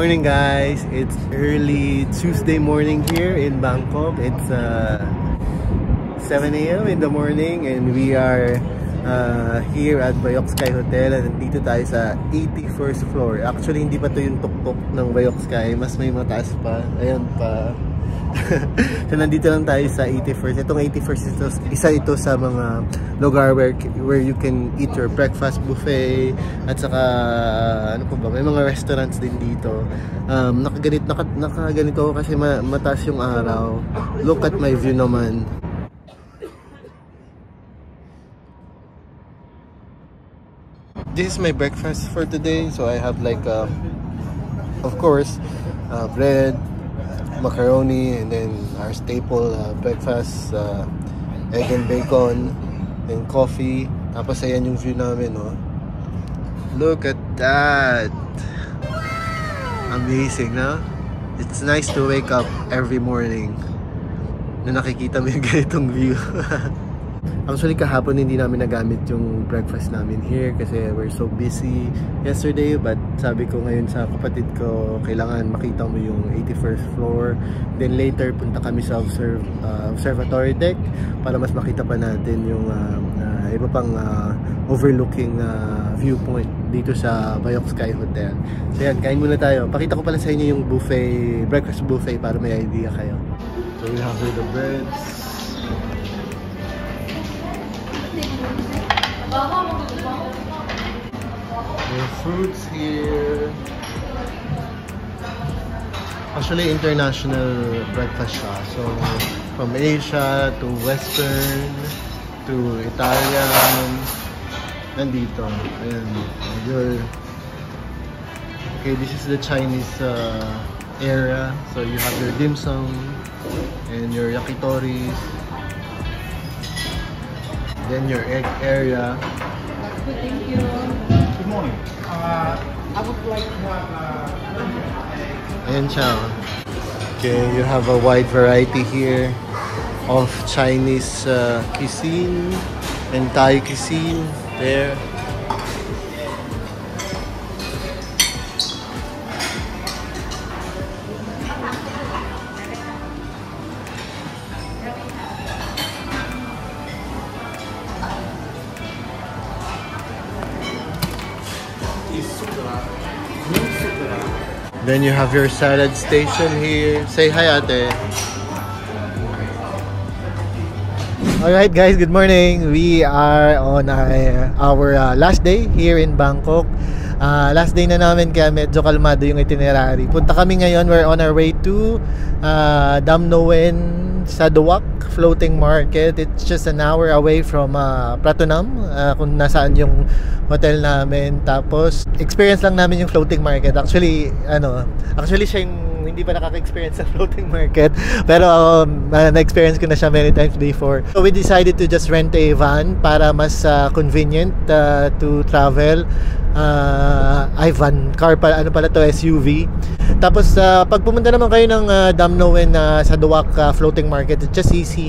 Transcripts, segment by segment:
morning guys, it's early Tuesday morning here in Bangkok. It's 7 a.m. in the morning and we are here at Bayok Sky Hotel and nandito tayo sa 81st floor. Actually hindi pa to yung tuktok ng Bayok Sky, mas may mataas pa, ayan pa. So nandito lang tayo sa 81st. Itong 81st isa ito sa mga lugar where you can eat your breakfast buffet at saka ano pa ba, may mga restaurants din dito. Nakaganito kasi mataas yung araw. Look at my view naman. This is my breakfast for today. So I have like of course bread, macaroni, and then our staple breakfast, egg and bacon, and coffee. Tapos ayan yung view namin, no? Look at that! Amazing, no? It's nice to wake up every morning na nakikita mo yung ganitong view. Actually kahapon hindi namin nagamit yung breakfast namin here kasi we're so busy yesterday, but sabi ko ngayon sa kapatid ko kailangan makita mo yung 81st floor, then later punta kami sa observatory deck para mas makita pa natin yung iba pang overlooking viewpoint dito sa Bayok Sky Hotel. So yan, kain muna tayo. Pakita ko pala sa inyo yung buffet, breakfast buffet para may idea kayo. So we have here the breads, the fruits here. Actually international breakfast siya. So from Asia to Western to Italian, nandito. Ayan. Okay, this is the Chinese area. So you have your dim sum and your yakitoris. Then your egg area. Thank you. Good morning. I would like to have Ayan siya. Okay, you have a wide variety here of Chinese cuisine and Thai cuisine there. Then you have your salad station here. Say hi, ate. Alright guys, good morning. We are on our last day here in Bangkok. Last day na namin kaya medyo kalmado yung itinerary. Punta kami ngayon, we're on our way to Dam Noen Sarawak Floating Market. It's just an hour away from Pratunam, kung nasaan yung hotel namin. Tapos experience lang namin yung floating market. Actually siya yung hindi pa nakaka-experience sa floating market, pero na-experience ko na siya many times before. So we decided to just rent a van para mas convenient to travel. Van car pala, SUV. Tapos pag pumunta naman kayo ng Dam Noen Sarawak floating market, it's just easy.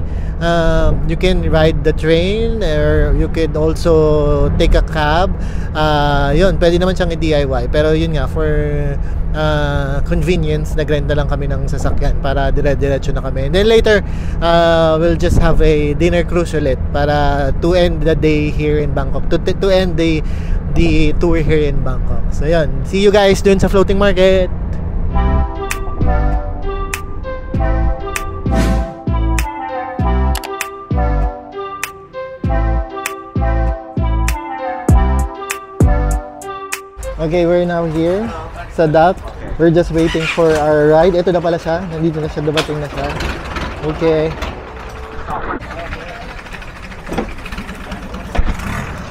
You can ride the train or you could also take a cab. Yun, pwede naman siyang i-DIY, pero yun nga, for convenience, nagrenta lang kami ng sasakyan para dire-diretso na kami. And then later we'll just have a dinner cruise ulit para to end the day here in Bangkok, to end the tour here in Bangkok. So yun, see you guys dun sa floating market. Okay, we're now here sa DAP. We're just waiting for our ride. Ito na pala siya. Nandito na siya, dumating na siya. Okay.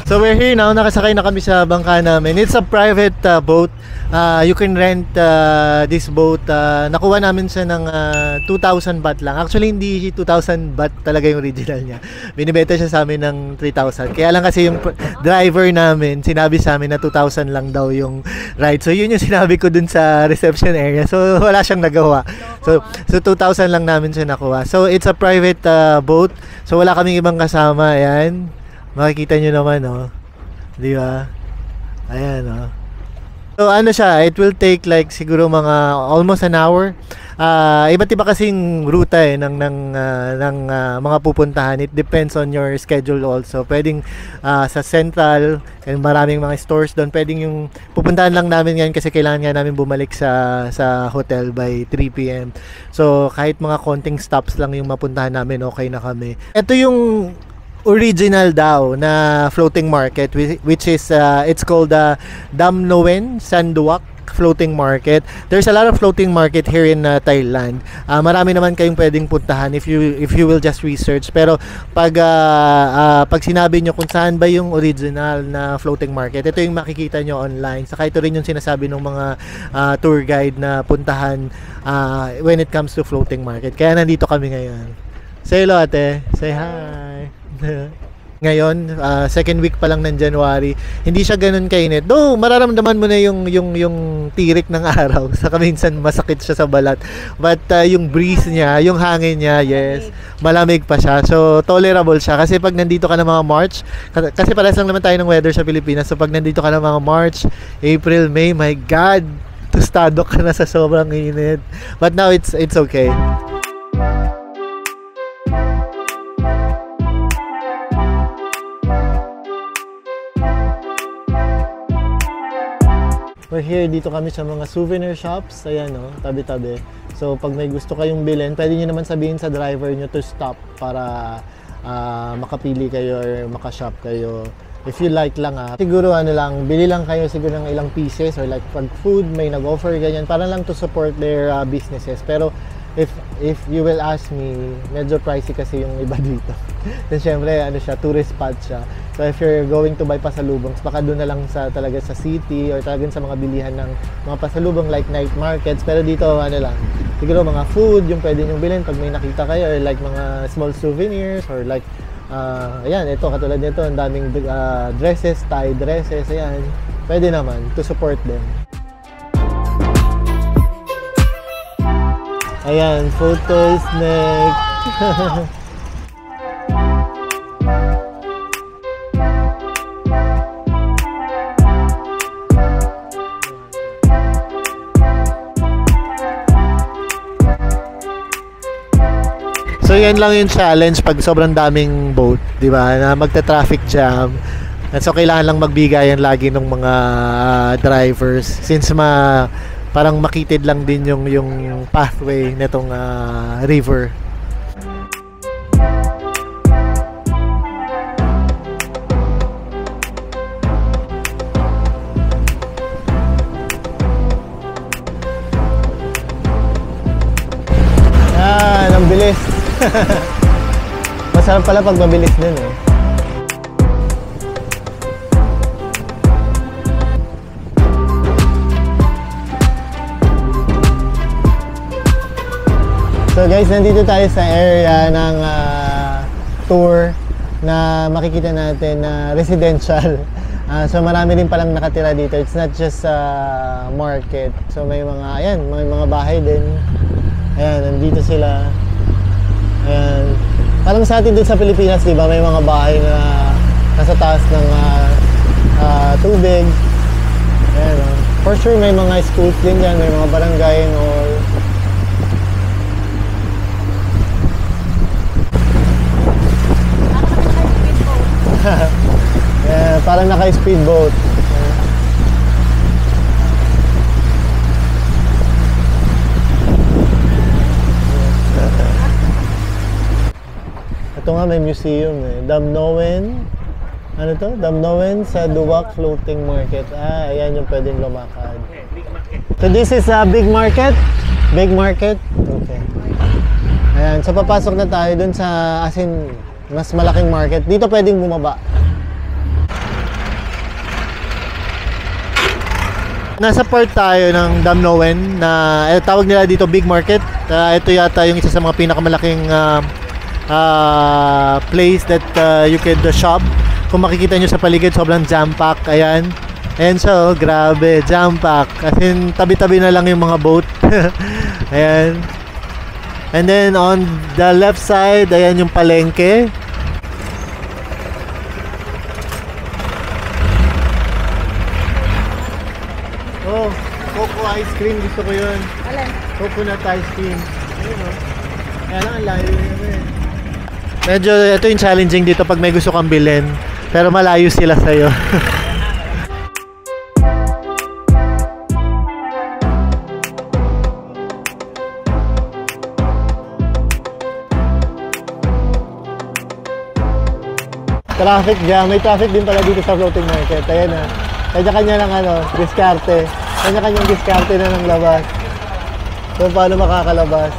So we're here now, nakasakay na kami sa bangka namin. It's a private boat. You can rent this boat. Nakuha namin siya ng 2,000 baht lang. Actually hindi 2,000 baht talaga yung original niya. Binibenta siya sa amin ng 3,000. Kaya lang kasi yung driver namin sinabi sa amin na 2,000 lang daw yung ride. So yun yung sinabi ko dun sa reception area. So wala siyang nagawa. So 2,000 lang namin siya nakuha. So it's a private boat. So wala kaming ibang kasama. Ayan. Makikita nyo naman, oh. Di ba? Ayan, oh. So ano siya, it will take like siguro mga almost an hour. Iba't iba kasing ruta ng mga pupuntahan. It depends on your schedule also. Pwedeng sa Central, maraming mga stores doon. Pwedeng yung pupuntahan lang namin ngayon kasi kailangan nga namin bumalik sa hotel by 3 p.m. So kahit mga konting stops lang yung mapuntahan namin, okay na kami. Ito yung original daw na floating market, which is it's called the Dam Noen Sanduak floating market. There's a lot of floating market here in Thailand. Marami naman kayong pwedeng puntahan if you will just research. Pero pag sinabi nyo kung saan ba yung original na floating market, ito yung makikita nyo online. Saka ito rin yung sinasabi ng mga tour guide na puntahan when it comes to floating market. Kaya nandito kami ngayon. Say hello, ate. Say hi. Ngayon, second week pa lang ng January, hindi siya ganun kainit. Though, mararamdaman mo na yung tirik ng araw. Saka minsan masakit siya sa balat. But yung breeze niya, yung hangin niya, yes, malamig pa siya. So, tolerable siya. Kasi pag nandito ka ng mga March, kasi parehas lang naman tayo ng weather sa Pilipinas. So, pag nandito ka ng mga March, April, May, my God, tostado ka na sa sobrang init. But now, it's okay. We're here, dito kami sa mga souvenir shops. Ayan, no, tabi-tabi. So, pag may gusto kayong bilhin, pwede nyo naman sabihin sa driver nyo to stop para makapili kayo or makashop kayo. If you like lang, siguro ano lang, bili lang kayo siguro ng ilang pieces or like pag food, may nag-offer ganyan, para lang to support their businesses. Pero, if you will ask me, medyo pricey kasi yung iba dito. Then syempre, ano siya, tourist spot siya. So if you're going to buy pasalubong, baka doon na lang talaga sa city or talagang sa mga bilihan ng mga pasalubong like night markets. Pero dito, ano lang, siguro mga food yung pwede nyong bilhin pag may nakita kayo or like mga small souvenirs or like, ayan, ito, katulad nito, ang daming dresses, Thai dresses, ayan. Pwede naman to support them. Ayan, photos next. So yan lang yung challenge pag sobrang daming boat, di ba? Na magta-traffic jam. At so kailangan lang magbigayan lagi ng mga drivers since parang makitid lang din yung pathway nitong river. Yan, ang bilis. Masarap pala pag mabilis din eh. So guys, nandito tayo sa area ng tour na makikita natin na residential. So marami din palang nakatira dito. It's not just market. So may mga, ayan, may mga bahay din. Ayan, nandito sila. Ayan. Parang sa atin din sa Pilipinas, di ba, may mga bahay na nasa taas ng tubig. Ayan, for sure may mga schools din yan, may mga barangay and all. Yeah, parang naka-speedboat. Ito nga, may museum eh. Dam Noen. Ano to? Dam Noen sa Duwak Floating Market. Ayan yung pwedeng lumakad. So this is a big market? Big market? Okay. Ayan, so papasok na tayo dun sa, as in, mas malaking market. Dito pwedeng bumaba. Nasa part tayo ng Dam Noen na tawag nila dito Big Market. Ito yata yung isa sa mga pinakamalaking place that you could shop. Kung makikita nyo sa paligid, sobrang jam-pack. Ayan. And so, grabe, jam-pack. As in, tabi-tabi na lang yung mga boat. Ayan. And then, on the left side, ayan yung palengke. ice cream, gusto ko yun. Alin? Coconut ice cream. Ayun o. Kaya lang, ang layo yun eh. Medyo, ito yung challenging dito pag may gusto kang bilhin. Pero malayo sila sa'yo. Traffic jam. May traffic din pala dito sa floating market. Ayan na. Kanya-kanya ng diskarte. Kanya-kanyang diskarte na ng labas. So, paano makakalabas?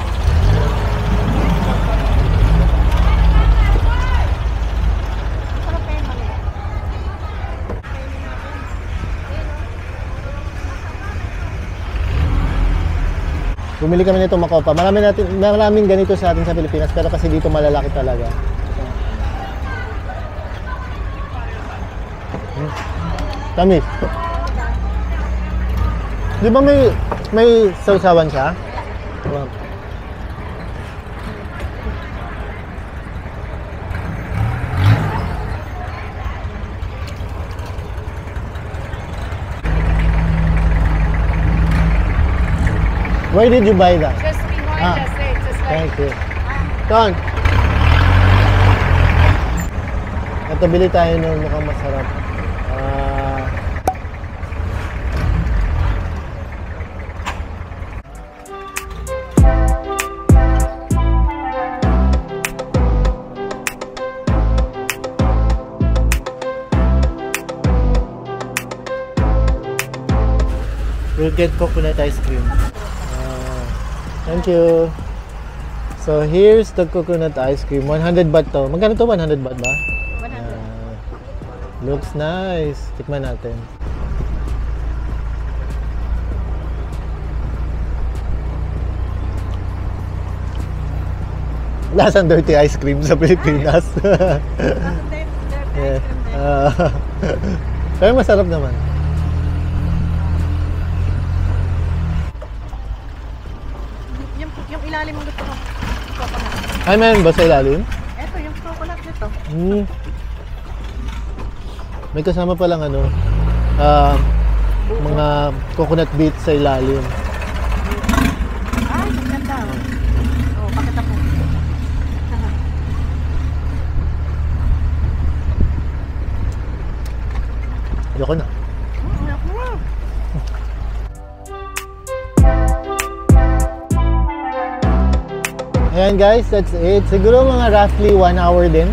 Bumili kami nito Makopa. Maraming ganito sa atin sa Pilipinas, pero kasi dito malalaki talaga. Tamis. Di ba may sausawan siya? Wow. Where did you buy that? Just behind us, just like... Thank you. Ton! Ito, bili tayo ng mukhang masarap. We'll get coconut ice cream. Thank you. So here's the coconut ice cream. 100 baht to. Magkano to? 100 baht ba? 100. Looks nice. Tikman natin. Lasang dirty ice cream sa Pilipinas. Yeah. Pero masarap naman. Yung ilalim ang gusto ko. Coconut. Ay, meron ba sa ilalim? Ito, yung coconut nito. May kasama palang mga coconut bits sa ilalim. Ay, ganda. Oh, pakita po. Ayoko na. Ayan guys, that's it. Siguro mga roughly 1 hour din.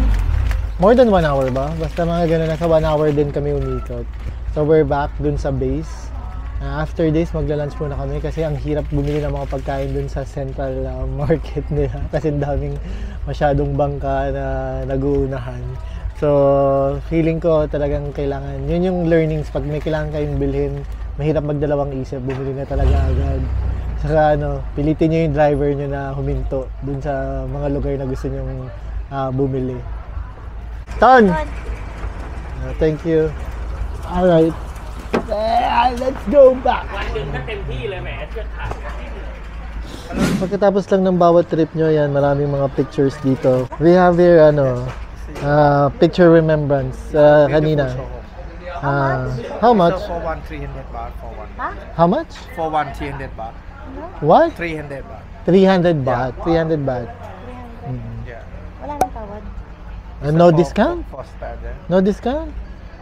More than 1 hour ba? Basta mga gano'n, nasa 1 hour din kami umikot. So we're back dun sa base. After this, magla-lunch muna kami kasi ang hirap bumili ng mga pagkain dun sa central market nila. Kasi daming masyadong bangka na nag-uunahan. So feeling ko talagang kailangan. Yun yung learnings. Pag may kailangan kayong bilhin, mahirap magdalawang isip. Bumili na talaga agad. Saka pilitin nyo yung driver nyo na huminto dun sa mga lugar na gusto nyong bumili. Ton! Thank you. Alright. Let's go back! Pagkatapos lang ng bawat trip nyo, yan, maraming mga pictures dito. We have here, picture remembrance kanina. How much? For one 300 baht for one. How much? For one 300 baht. What? 300 baht. 300 baht. 300 baht. Yeah. Wala nang tawad. No discount? For starter. No discount?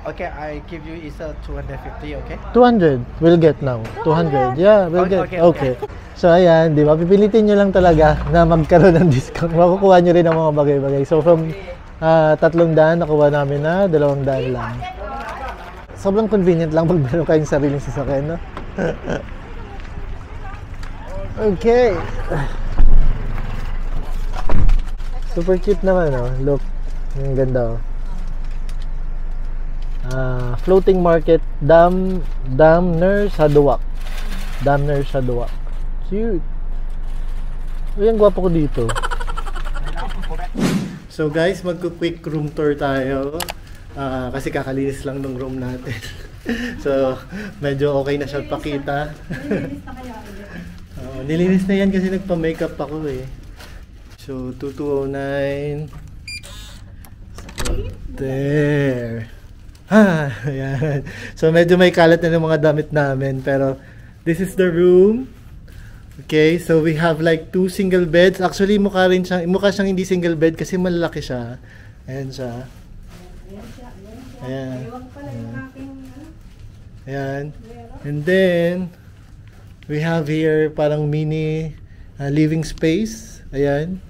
Okay, I give you is a 250. Okay. 200. We'll get now. 200. Yeah, we'll get. Okay. So ayan, di ba? Pipilitin nyo lang talaga na magkaroon ng discount. Makukuha nyo rin ang mga bagay-bagay. So from 300, nakuha namin na 200 lang. Sobrang convenient lang pag meron kayong sariling sasakyan, no? Okay. Super cute naman, no? Look. Ang ganda, oh. Floating market, Damner Saduwak. Damner Saduwak. Cute. Uy, ang gwapo ko dito. So guys, magku-quick room tour tayo. Kasi kakalinis lang ng room natin. So, medyo okay na siya pakita. Nilinis na yan kasi nagpa-makeup ako eh. So, 2209. There. Ayan. So, medyo may kalat na ng mga damit namin. Pero, This is the room. Okay, so we have like 2 single beds. Actually, mukha siyang hindi single bed kasi malalaki siya. Ayan siya. Ayan. Ayan. And then, we have here parang mini living space. Ayan.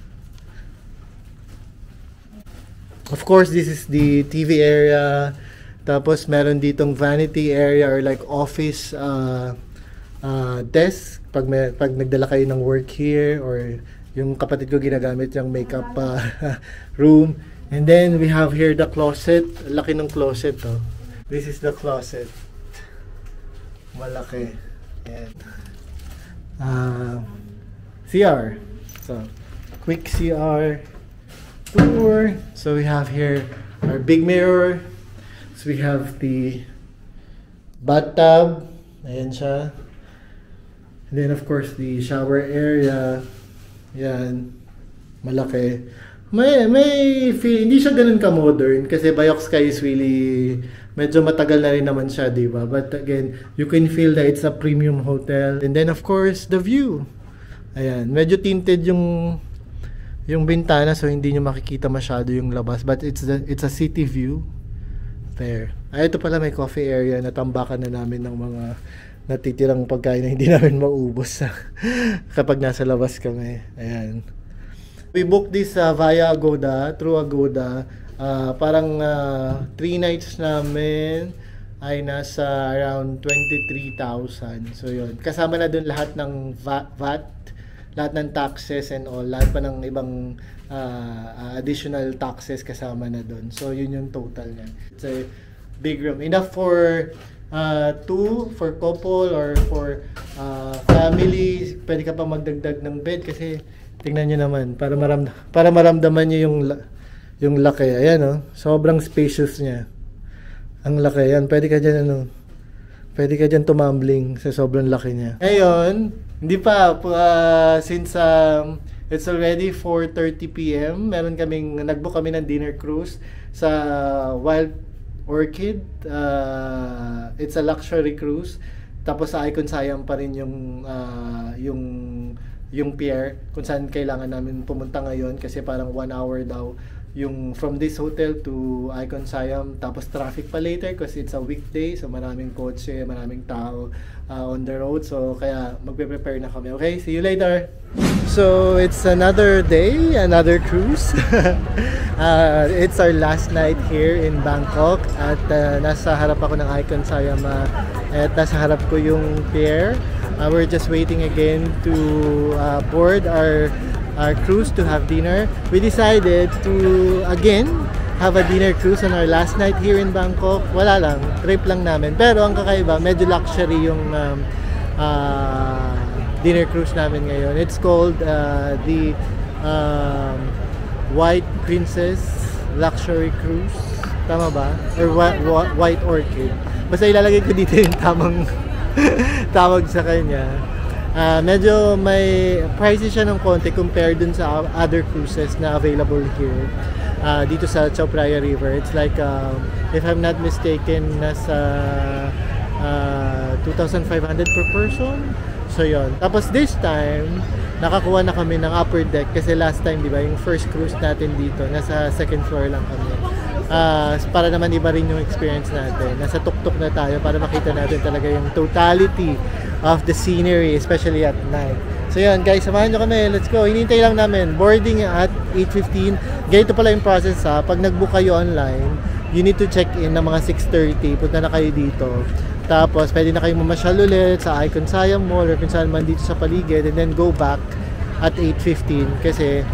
Of course, this is the TV area. Tapos, meron ditong vanity area or like office desk pag nagdala kayo ng work here, or yung kapatid ko ginagamit yung makeup room. And then we have here the closet. Laki ng closet, oh. This is the closet. Malaki. And CR. So quick CR tour. So we have here our big mirror. So we have the bathtub. Ayan siya. And then of course the shower area. Yan. Malaki. May feel, hindi siya ganun ka-modern kasi Bayok Sky is really medyo matagal na rin naman siya, di ba? But again, you can feel that it's a premium hotel. And then of course, the view. Ayan, medyo tinted yung bintana so hindi nyo makikita masyado yung labas, but it's a city view. There. Ay, ito pala may coffee area na tambakan na namin ng mga natitirang pagkain na hindi namin maubos kapag nasa labas kami. Ayan. We booked this via Agoda, through Agoda. Parang 3 nights namin ay nasa around 23,000. So yun. Kasama na dun lahat ng VAT, lahat ng taxes and all. Lahat pa ng ibang additional taxes kasama na dun. So yun yung total niya. It's a big room. Enough for 2 for couple or for family. Pwede ka pa magdagdag ng bed kasi tingnan nyo naman para maramdaman nyo yung laki. Ayan, oh. Sobrang spacious niya. Ang laki. Ayan, pwede ka dyan tumambling sa sobrang laki niya. Ngayon, hindi pa since it's already 4:30 PM, nagbook kami ng dinner cruise sa Wild Orchid. It's a luxury cruise. Tapos sa Icon Siam pa rin yung pier kung saan kailangan namin pumunta ngayon kasi parang 1 hour daw yung from this hotel to Icon Siam, tapos traffic pa later kasi it's a weekday, so maraming kotse, maraming tao on the road, so kaya magpe-prepare na kami. Okay, see you later. So it's another day, another cruise. It's our last night here in Bangkok at nasa harap ako ng Icon Siam at nasa harap ko yung pier. We're just waiting again to board our cruise to have dinner. We decided to again have a dinner cruise on our last night here in Bangkok. Wala lang, trip lang namin. Pero ang kakaiba, medyo luxury yung dinner cruise namin ngayon. It's called the White Princess Luxury Cruise. Tama ba? Or White Orchid. Basta ilalagay ko dito yung tamang tawag sa kanya. Medyo may pricey siya ng konti compared dun sa other cruises na available here dito sa Chao Phraya River. It's like if I'm not mistaken, nasa 2,500 per person. So yon. Tapos this time nakakuha na kami ng upper deck kasi last time, di ba, yung first cruise natin dito nasa second floor lang kami. Para naman iba rin yung experience natin. Nasa tuktok na tayo para makita natin talaga yung totality of the scenery, especially at night. So yun guys, samahan nyo kami. Let's go. Hinintay lang namin. Boarding at 8:15. Ganito pala yung process ha. Pag nag-book kayo online, you need to check in ng mga 6:30. Punta na kayo dito. Tapos pwede na kayong mamasyal ulit sa Icon Siam Mall or kung saan man dito sa paligid, and then go back at 8:15 kasi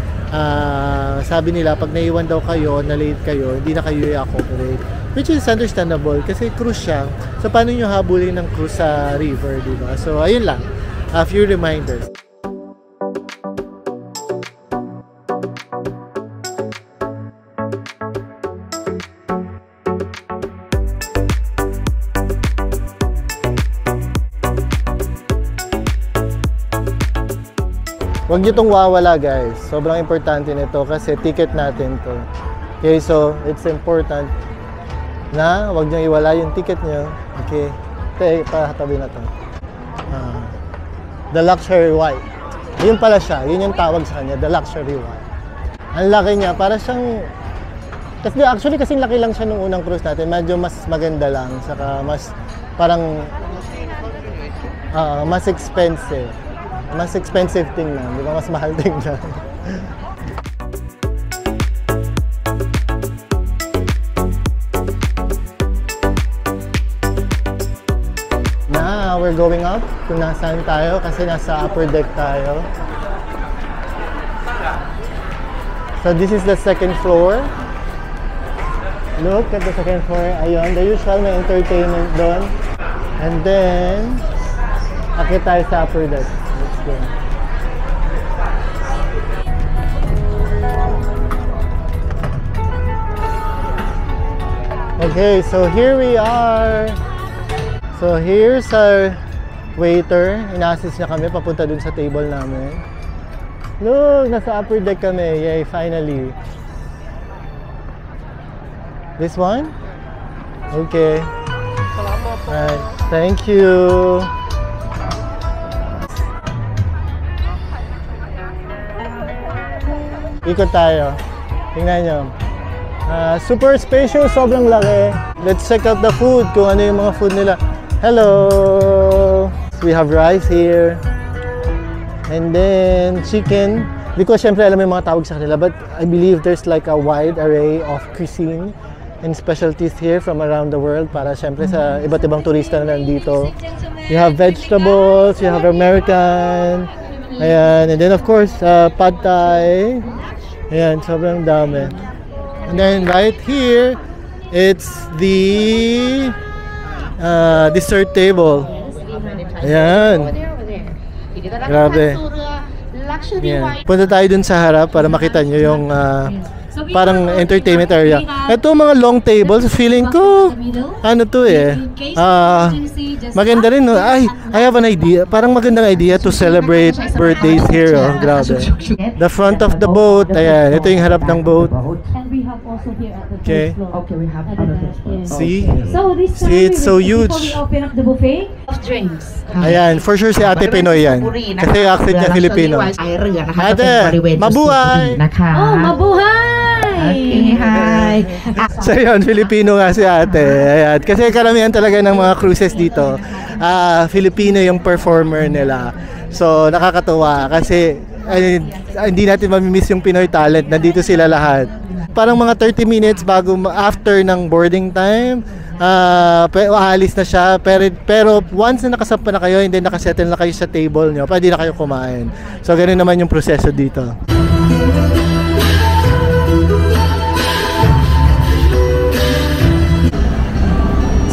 sabi nila pag naiwan daw kayo, na late kayo, hindi na kayo i-accommodate, which is understandable kasi cruise siya. So paano nyo habulin ng cruise sa river, diba? So ayun lang, a few reminders. Huwag nyo itong wawala guys. Sobrang importante nito kasi ticket natin to. Okay, so it's important na huwag nyo iwala yung ticket nyo. Okay, pahatabi na to. The luxury white. Yun pala siya. Yun yung tawag sa kanya. The luxury white. Ang laki niya. Para siyang... Actually, kasing laki lang siya nung unang cruise natin. Medyo mas maganda lang. Saka mas parang... mas expensive. Mas expensive tingnan. Di ba? Mas mahal tingnan. Now, we're going up kung nasaan tayo kasi nasa upper deck tayo. So, this is the second floor. Look at the second floor. Ayun, the usual may entertainment doon. And then, akit tayo sa upper deck. Let's go. Okay, so here we are. So here's our waiter. Ina-assist niya kami papunta dun sa table namin. Look, nasa upper deck kami. Yay, finally. This one? Okay. Alright, thank you. Ikot tayo. Tingnan nyo. Super spacious, sobrang laki. Let's check out the food, kung ano yung mga food nila. Hello! We have rice here. And then chicken. Hindi ko syempre alam yung mga tawag sa kanila, but I believe there's like a wide array of cuisine and specialties here from around the world para syempre sa iba't ibang turista na nandito. You have vegetables, you have American, ayan, and then of course, pad thai. Ayan, sobrang dami. And then right here, it's the dessert table. Ayan. Grabe. Ayan. Punta tayo dun sa harap para makita nyo yung parang entertainment area. Ito mga long tables, feeling ko, ano to eh, maganda rin. Ay, I have an idea. Parang magandang idea to celebrate birthdays here. Oh, grabe. The front of the boat, ayan, ito yung harap ng boat. Okay. See? See, it's so huge. Ayan, for sure si Ate Pinoy yan. Kasi accent niya Filipino. Ate, mabuhay! Oh, mabuhay! Okay, hi! So yun, Filipino nga si Ate. Ayan. Kasi karamihan talaga ng mga cruises dito, Filipino yung performer nila. So nakakatuwa kasi hindi natin mamimiss yung Pinoy talent. Nandito sila lahat. Parang mga 30 minutes after ng boarding time, aalis na siya. Pero once na nakasampa na kayo, hindi nakasettle na kayo sa table nyo, pwede na kayo kumain. So ganun naman yung proseso dito.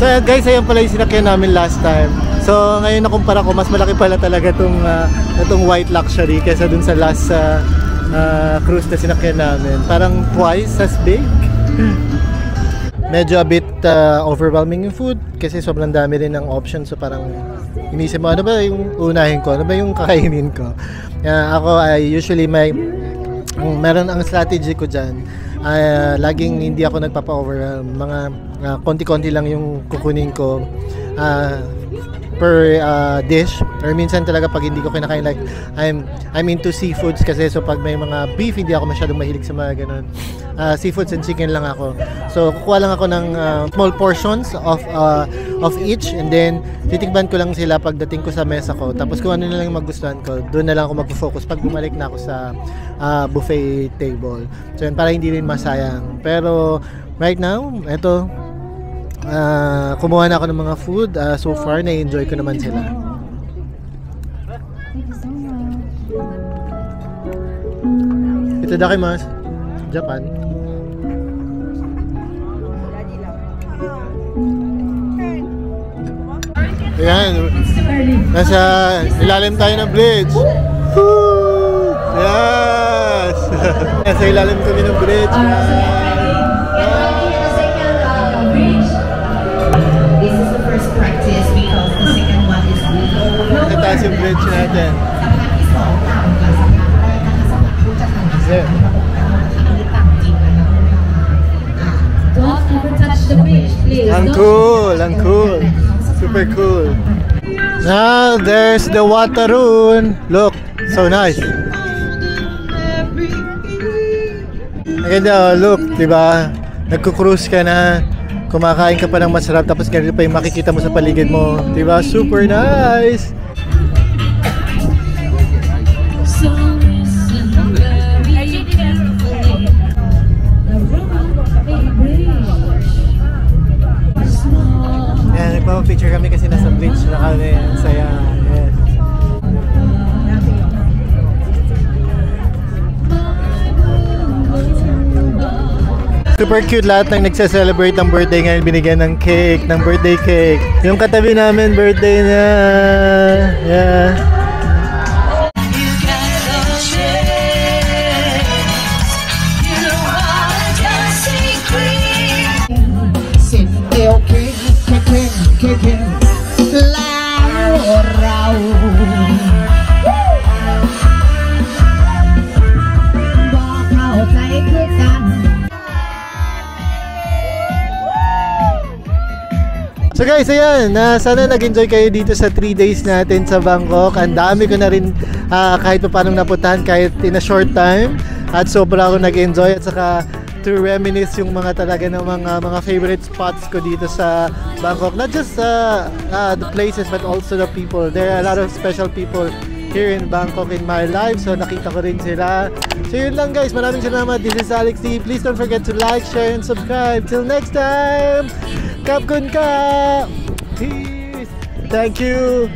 So guys, ayan pala yung sinakyan namin last time. So ngayon nakumpara ko, mas malaki pala talaga itong white luxury kaysa dun sa last cruise na sinakyan namin. Parang twice as big. Medyo a bit overwhelming yung food kasi sobrang dami rin ng options. So parang inisip mo, ano ba yung unahin ko? Ano ba yung kakainin ko? Ako, usually meron ang strategy ko dyan. Laging hindi ako nagpapa-overwhelm. Mga konti-konti lang yung kukunin ko per dish, or minsan talaga pag hindi ko kinakain, like I'm into seafoods kasi, so pag may mga beef hindi ako masyadong mahilig sa mga ganun. Seafoods and chicken lang ako, so kukuha lang ako ng small portions of each, and then titikman ko lang sila pagdating ko sa mesa ko, tapos kung ano na lang yung magustuhan ko, doon na lang ako mag-focus pag bumalik na ako sa buffet table. So yun, para hindi rin masayang. Pero right now, eto, kumuha na ako ng mga food. So far, na-enjoy ko naman sila. Itadakimasu. Japan. Ayan. Nasa ilalim tayo ng bridge. Woo! Yes! Nasa ilalim kami ng bridge. This is the first practice because the second one is lower. Nataas yung bridge natin. Don't ever touch the bridge, please. Ang cool, ang cool. Super cool. Now there's the Wataroon. Look, so nice. Maganda, look, diba? Nagko-cruise ka na, kumakain ka pa ng masarap, tapos ganito pa yung makikita mo sa paligid mo. Diba? Super nice! Yan, nagpapapicture kami kasi nasa bridge na kami. Ang saya. Yes. Super cute, lahat ng nagse-celebrate ng birthday ngayon, binigyan ng cake, ng birthday cake. Yung katabi namin, birthday niya. Yeah. So guys, ayan, sana nag-enjoy kayo dito sa 3 days natin sa Bangkok. Ang dami ko na rin kahit pa paano napuntahan kahit in a short time. At sobra ako nag-enjoy at saka to reminisce yung mga talaga ng mga favorite spots ko dito sa Bangkok. Not just the places but also the people. There are a lot of special people here in Bangkok in my life. So nakita ko rin sila. So yun lang guys, maraming salamat. This is Alex D. Please don't forget to like, share, and subscribe. Till next time! Kapkun ka! Peace! Thank you!